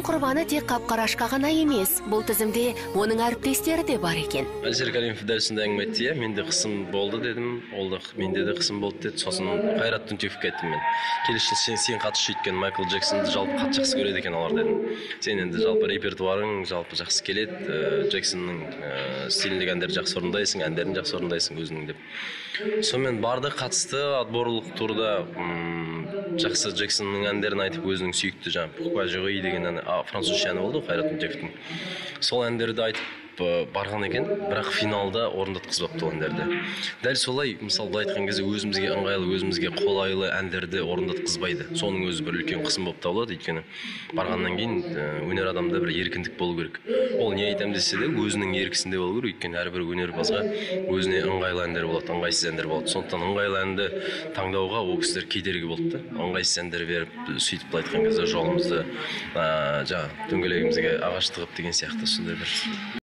құрбаны тек Қап-Қарашқа ғана емес, бұл тізімде оның әріптестері де бар екен. Әлішер Кәримов дәл сондай әңгіме айтты, менде қысым болды дедім, менде де қысым болды деді. Сосын Қайрат Түнтековке айттым мен. Келесі жыл сен қатысшы өйткені Майкл Джексонды жалпы қатты жақсы көреді екен олар дедім. Сен енді жалпы репертуарың жалпы жақсы келеді, Джексонның стиліндегі әндерді жақсы орындайсың, әндерін жақсы орындайсың өзінің деп. Сонымен барды қатысты отборлық турда жақсы Джексонның әндерін айтып өзінің сүйікті Pourquoi je ris деген французша әні болды Қайрат Түнтековтың. Сол әндерді айтып барған екен, бірақ финалда орындатқызбапты ол әндерді. Дәл солай, мысалы былай айтқан кезде өзімізге ыңғайлы, өзімізге қолайлы әндерді орындатқызбайды. Соның өзі бір үлкен қысым болып табылады, өйткені барғаннан кейін өнер адамда бір еркіндік болу керек. Ол не айтам десе де өзінің еркісінде болу керек, өйткені әрбір өнерпазға өзіне ыңғайлы әндер болады, ыңғайсыз әндер болады. Сондықтан ыңғайлы әнді таңдауға ол кісілер кедергі болды. Ыңғайсыз әндер беріп, сөйтіп былай айтқан кезде жолымызды дөңгелегімізге ағаш тығып деген сияқты сондай бір